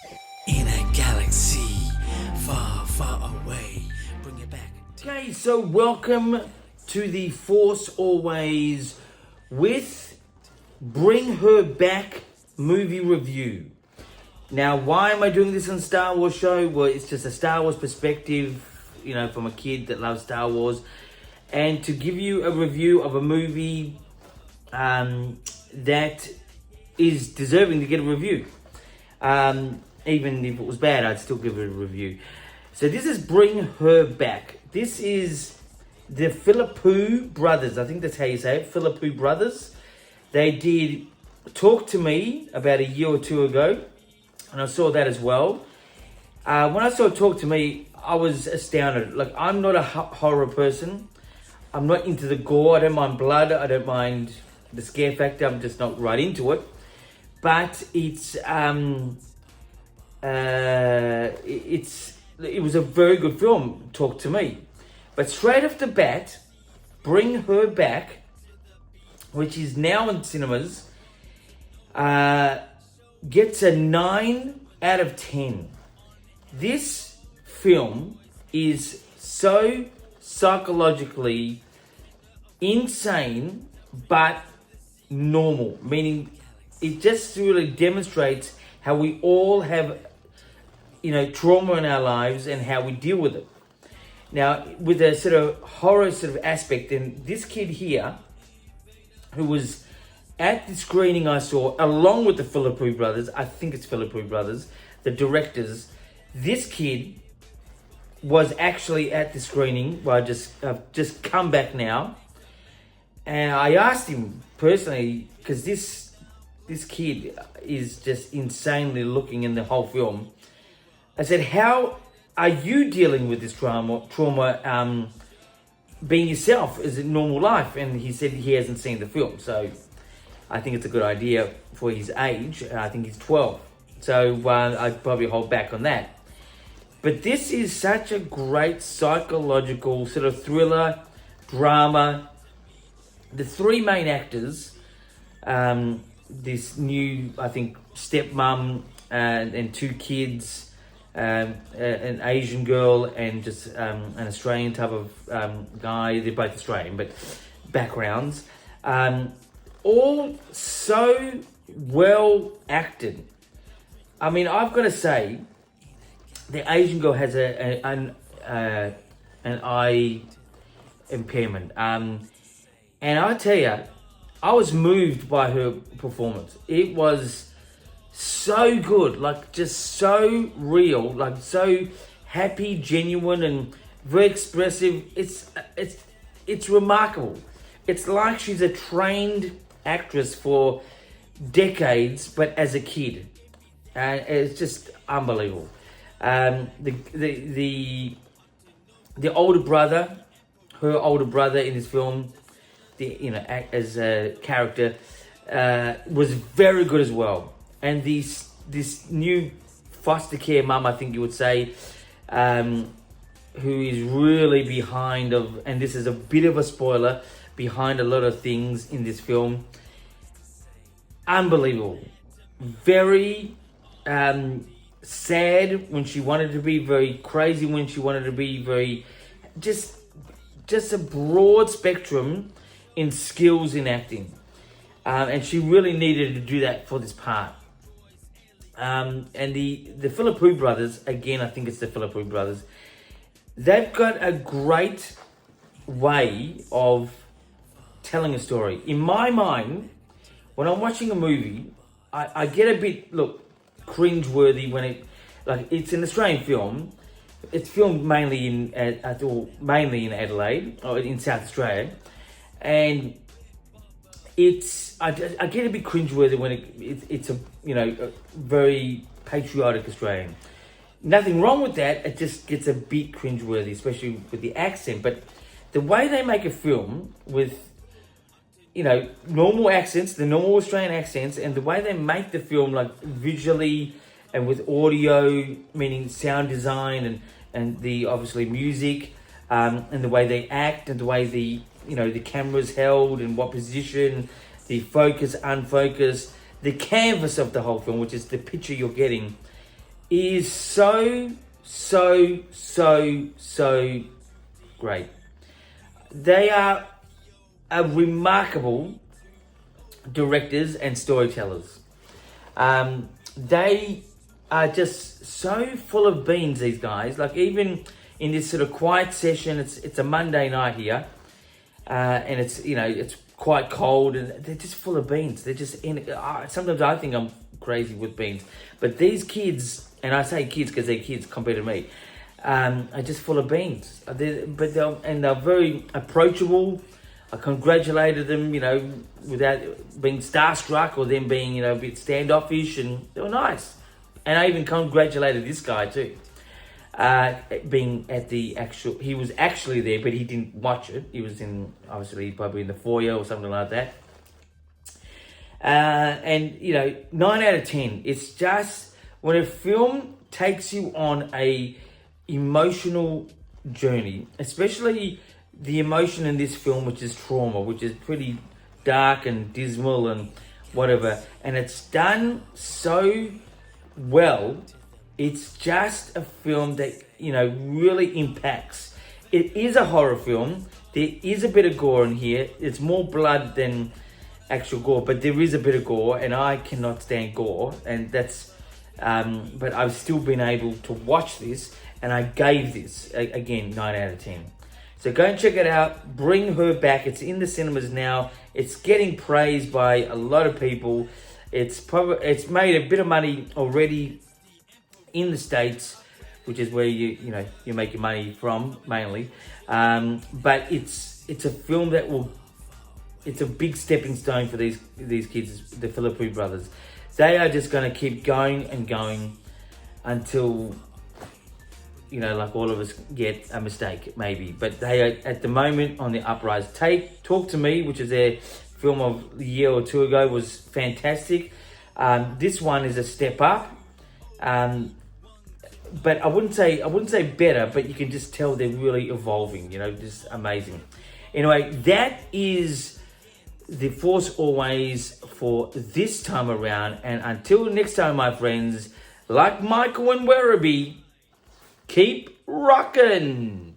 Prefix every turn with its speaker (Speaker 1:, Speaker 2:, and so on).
Speaker 1: In a galaxy far, far away. Bring it back.
Speaker 2: Okay, so welcome to the Force Always with Bring Her Back movie review. Now, why am I doing this on Star Wars show? Well, it's just a Star Wars perspective, from a kid that loves Star Wars. And to give you a review of a movie that is deserving to get a review. Even if it was bad, I'd still give it a review. So this is Bring Her Back. This is the Philippou brothers. I think that's how you say it, Philippou brothers. They did Talk to Me about a year or two ago, and I saw that as well. When I saw Talk to Me, I was astounded. Like, I'm not a horror person. I'm not into the gore. I don't mind blood. I don't mind the scare factor. I'm just not right into it. But it was a very good film, Talk to Me. But straight off the bat, Bring Her Back, which is now in cinemas, gets a 9 out of 10. This film is so psychologically insane, but normal, meaning it just really demonstrates how we all have trauma in our lives and how we deal with it. Now, with a sort of horror sort of aspect, and this kid here, who was at the screening I saw, along with the Philippou brothers, I think it's Philippou brothers, the directors, this kid was actually at the screening where I just come back now. And I asked him personally, because this kid is just insanely looking in the whole film. I said, how are you dealing with this trauma being yourself? Is it normal life? And he said he hasn't seen the film. So I think it's a good idea for his age. I think he's 12. So I'd probably hold back on that. But this is such a great psychological sort of thriller, drama. The three main actors, this new, I think, stepmom and two kids, an Asian girl and just an Australian type of guy. They're both Australian, but backgrounds. All so well acted. I mean, I've got to say, the Asian girl has an eye impairment. And I tell you, I was moved by her performance. It was so good, like just so real, like so happy, genuine, and very expressive. It's remarkable. It's like she's a trained actress for decades, but as a kid, and it's just unbelievable. The older brother, her older brother in this film, as a character, was very good as well. And this new foster care mum, I think you would say, who is really behind and this is a bit of a spoiler, behind a lot of things in this film. Unbelievable. Very sad when she wanted to be, very crazy when she wanted to be, very just a broad spectrum in skills in acting. And she really needed to do that for this part. And the Philippou brothers, again, I think it's the Philippou brothers, they've got a great way of telling a story. In my mind, when I'm watching a movie, I get a bit, cringeworthy when it's an Australian film. It's filmed mainly in Adelaide, or in South Australia. And I get a bit cringeworthy when it's a very patriotic Australian. Nothing wrong with that. It just gets a bit cringeworthy, especially with the accent. But the way they make a film with normal accents, the normal Australian accents, and the way they make the film, like visually and with audio, meaning sound design and the obviously music, and the way they act and the way the camera's held and what position, the focus, unfocus, the canvas of the whole film, which is the picture you're getting. is so great. They are remarkable directors and storytellers. They are just so full of beans, these guys. Like, even in this sort of quiet session, it's a Monday night here, and it's it's quite cold, and they're just full of beans. They're just sometimes I think I'm crazy with beans, but these kids, and I say kids because they're kids compared to me, are just full of beans. They're very approachable. I congratulated them, without being starstruck or them being, a bit standoffish, and they were nice. And I even congratulated this guy too. Being at the he was actually there, but he didn't watch it. He was obviously probably in the foyer or something like that. And 9 out of 10. It's just when a film takes you on a emotional journey, especially the emotion in this film, which is trauma, which is pretty dark and dismal and whatever, and it's done so well. It's just a film that really impacts. It is a horror film. There is a bit of gore in here. It's more blood than actual gore, but there is a bit of gore, and I cannot stand gore, and that's but I've still been able to watch this, and I gave this again 9 out of 10. So go and check it out. Bring Her Back. It's in the cinemas now. It's getting praised by a lot of people. It's made a bit of money already in the States, which is where you make your money from mainly. But it's a film that it's a big stepping stone for these kids, the Philippou brothers. They are just going to keep going and going until like all of us get a mistake, maybe. But they are, at the moment, on the uprise. Talk to Me, which is their film of a year or two ago, was fantastic. This one is a step up. But I wouldn't say better, but you can just tell they're really evolving, just amazing. Anyway, that is The Force Always for this time around. And until next time, my friends, like Michael and Werribee, keep rockin'.